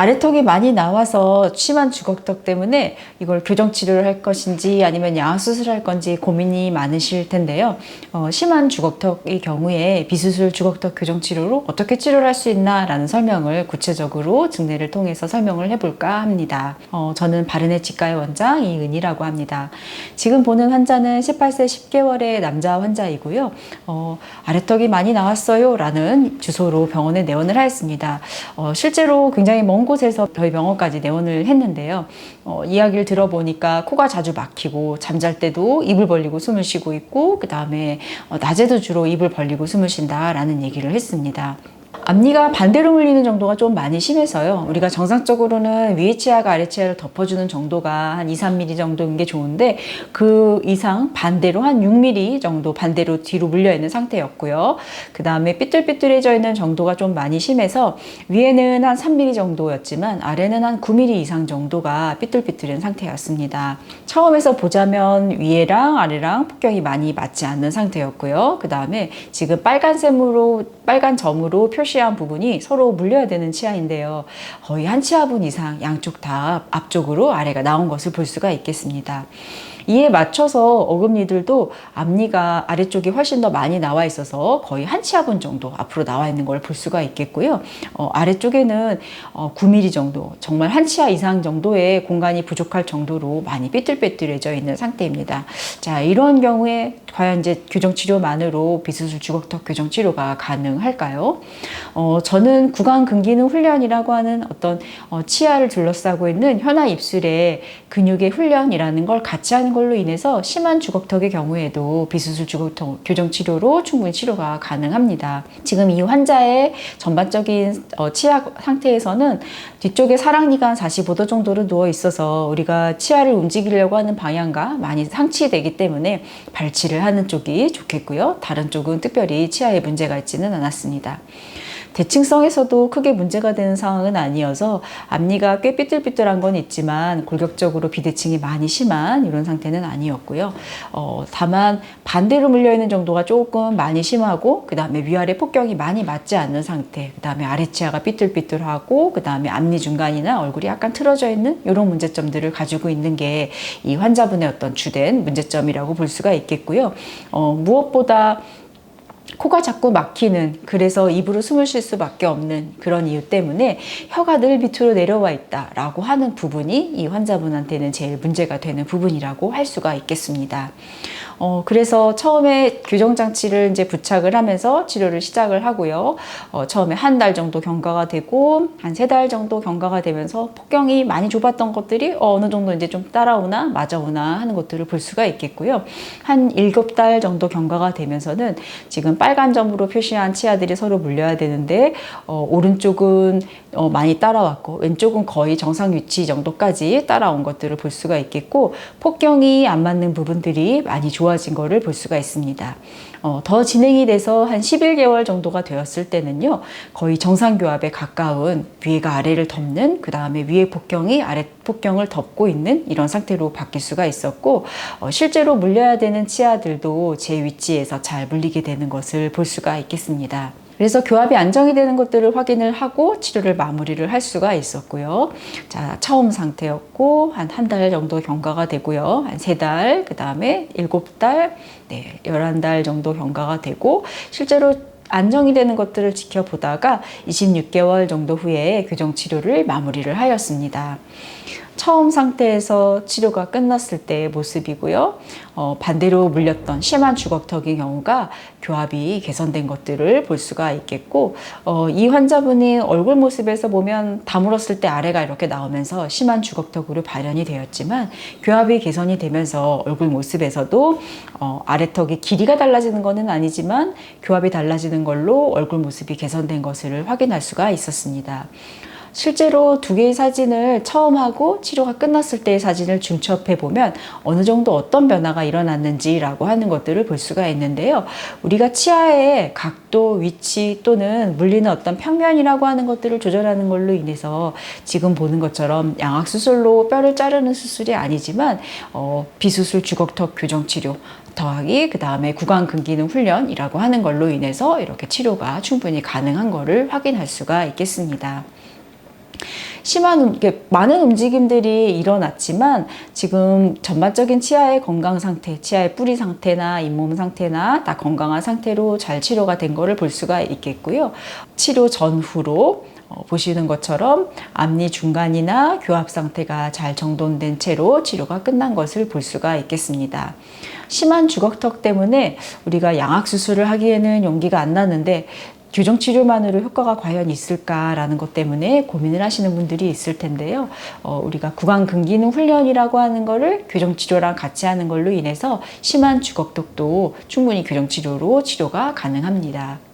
아래턱이 많이 나와서 심한 주걱턱 때문에 이걸 교정 치료를 할 것인지 아니면 양악 수술할 건지 고민이 많으실 텐데요. 심한 주걱턱의 경우에 비수술 주걱턱 교정 치료로 어떻게 치료를 할 수 있나라는 설명을 구체적으로 증례를 통해서 설명을 해볼까 합니다. 저는 바르네 치과의 원장 이은희라고 합니다. 지금 보는 환자는 18세 10개월의 남자 환자이고요. 아래턱이 많이 나왔어요 라는 주소로 병원에 내원을 하였습니다. 실제로 굉장히 먼 곳에서 저희 병원까지 내원을 했는데요. 이야기를 들어보니까 코가 자주 막히고 잠잘 때도 입을 벌리고 숨을 쉬고 있고 그 다음에 낮에도 주로 입을 벌리고 숨을 쉰다라는 얘기를 했습니다. 앞니가 반대로 물리는 정도가 좀 많이 심해서요. 우리가 정상적으로는 위에 치아가 아래 치아를 덮어주는 정도가 한 2, 3mm 정도인 게 좋은데 그 이상 반대로 한 6mm 정도 반대로 뒤로 물려 있는 상태였고요. 그 다음에 삐뚤삐뚤해져 있는 정도가 좀 많이 심해서 위에는 한 3mm 정도였지만 아래는 한 9mm 이상 정도가 삐뚤삐뚤한 상태였습니다. 처음에서 보자면 위에랑 아래랑 폭경이 많이 맞지 않는 상태였고요. 그 다음에 지금 빨간 점으로 표시한 부분이 서로 물려야 되는 치아인데요. 거의 한 치아분 이상 양쪽 다 앞쪽으로 아래가 나온 것을 볼 수가 있겠습니다. 이에 맞춰서 어금니들도 앞니가 아래쪽이 훨씬 더 많이 나와 있어서 거의 한 치아분 정도 앞으로 나와 있는 걸 볼 수가 있겠고요. 아래쪽에는 9mm 정도, 정말 한 치아 이상 정도의 공간이 부족할 정도로 많이 삐뚤삐뚤해져 있는 상태입니다. 자, 이런 경우에 과연 이제 교정치료만으로 비수술 주걱턱 교정치료가 가능할까요? 저는 구강근기능 훈련이라고 하는 어떤 치아를 둘러싸고 있는 혀나 입술의 근육의 훈련이라는 걸 같이 하는 걸로 인해서 심한 주걱턱의 경우에도 비수술 주걱턱 교정치료로 충분히 치료가 가능합니다. 지금 이 환자의 전반적인 치아 상태에서는 뒤쪽에 사랑니가 한 45도 정도로 누워 있어서 우리가 치아를 움직이려고 하는 방향과 많이 상치되기 때문에 발치를 하는 쪽이 좋겠고요. 다른 쪽은 특별히 치아에 문제가 있지는 않았습니다. 대칭성에서도 크게 문제가 되는 상황은 아니어서 앞니가 꽤 삐뚤삐뚤한 건 있지만 골격적으로 비대칭이 많이 심한 이런 상태는 아니었고요. 다만 반대로 물려있는 정도가 조금 많이 심하고 그 다음에 위아래 폭경이 많이 맞지 않는 상태, 그 다음에 아래치아가 삐뚤삐뚤하고 그 다음에 앞니 중간이나 얼굴이 약간 틀어져 있는 이런 문제점들을 가지고 있는 게 이 환자분의 어떤 주된 문제점이라고 볼 수가 있겠고요. 무엇보다 코가 자꾸 막히는, 그래서 입으로 숨을 쉴 수밖에 없는 그런 이유 때문에 혀가 늘 밑으로 내려와 있다라고 하는 부분이 이 환자분한테는 제일 문제가 되는 부분이라고 할 수가 있겠습니다. 그래서 처음에 교정장치를 이제 부착을 하면서 치료를 시작을 하고요. 처음에 한 달 정도 경과가 되고 한 3달 정도 경과가 되면서 폭경이 많이 좁았던 것들이 어느 정도 이제 좀 따라오나 맞아오나 하는 것들을 볼 수가 있겠고요. 한 7달 정도 경과가 되면서는 지금 빨간 점으로 표시한 치아들이 서로 물려야 되는데 오른쪽은 많이 따라왔고 왼쪽은 거의 정상 위치 정도까지 따라온 것들을 볼 수가 있겠고 폭경이 안 맞는 부분들이 많이 좋아진 것을 볼 수가 있습니다. 더 진행이 돼서 한 11개월 정도가 되었을 때는요, 거의 정상교합에 가까운 위가 아래를 덮는, 그 다음에 위의 폭경이 아래 폭경을 덮고 있는 이런 상태로 바뀔 수가 있었고, 실제로 물려야 되는 치아들도 제 위치에서 잘 물리게 되는 것을 볼 수가 있겠습니다. 그래서 교합이 안정이 되는 것들을 확인을 하고 치료를 마무리를 할 수가 있었고요. 자, 처음 상태였고 한 달 정도 경과가 되고요. 한 3달, 그 다음에 7달, 11달 정도 경과가 되고 실제로 안정이 되는 것들을 지켜보다가 26개월 정도 후에 교정 치료를 마무리를 하였습니다. 처음 상태에서 치료가 끝났을 때의 모습이고요. 반대로 물렸던 심한 주걱턱의 경우가 교합이 개선된 것들을 볼 수가 있겠고, 이 환자분이 얼굴 모습에서 보면 다물었을 때 아래가 이렇게 나오면서 심한 주걱턱으로 발현이 되었지만 교합이 개선이 되면서 얼굴 모습에서도 아래턱의 길이가 달라지는 것은 아니지만 교합이 달라지는 걸로 얼굴 모습이 개선된 것을 확인할 수가 있었습니다. 실제로 2개의 사진을 처음 하고 치료가 끝났을 때의 사진을 중첩해 보면 어느 정도 어떤 변화가 일어났는지라고 하는 것들을 볼 수가 있는데요. 우리가 치아의 각도, 위치 또는 물리는 어떤 평면이라고 하는 것들을 조절하는 걸로 인해서 지금 보는 것처럼 양악수술로 뼈를 자르는 수술이 아니지만 비수술 주걱턱 교정치료 더하기 그 다음에 구강근기능 훈련이라고 하는 걸로 인해서 이렇게 치료가 충분히 가능한 것을 확인할 수가 있겠습니다. 이렇게 많은 움직임들이 일어났지만 지금 전반적인 치아의 건강 상태, 치아의 뿌리 상태나 잇몸 상태나 다 건강한 상태로 잘 치료가 된 거를 볼 수가 있겠고요. 치료 전후로 보시는 것처럼 앞니 중간이나 교합 상태가 잘 정돈된 채로 치료가 끝난 것을 볼 수가 있겠습니다. 심한 주걱턱 때문에 우리가 양악 수술을 하기에는 용기가 안 나는데 교정 치료만으로 효과가 과연 있을까라는 것 때문에 고민을 하시는 분들이 있을 텐데요. 우리가 구강 근기능 훈련이라고 하는 거를 교정 치료랑 같이 하는 걸로 인해서 심한 주걱턱도 충분히 교정 치료로 치료가 가능합니다.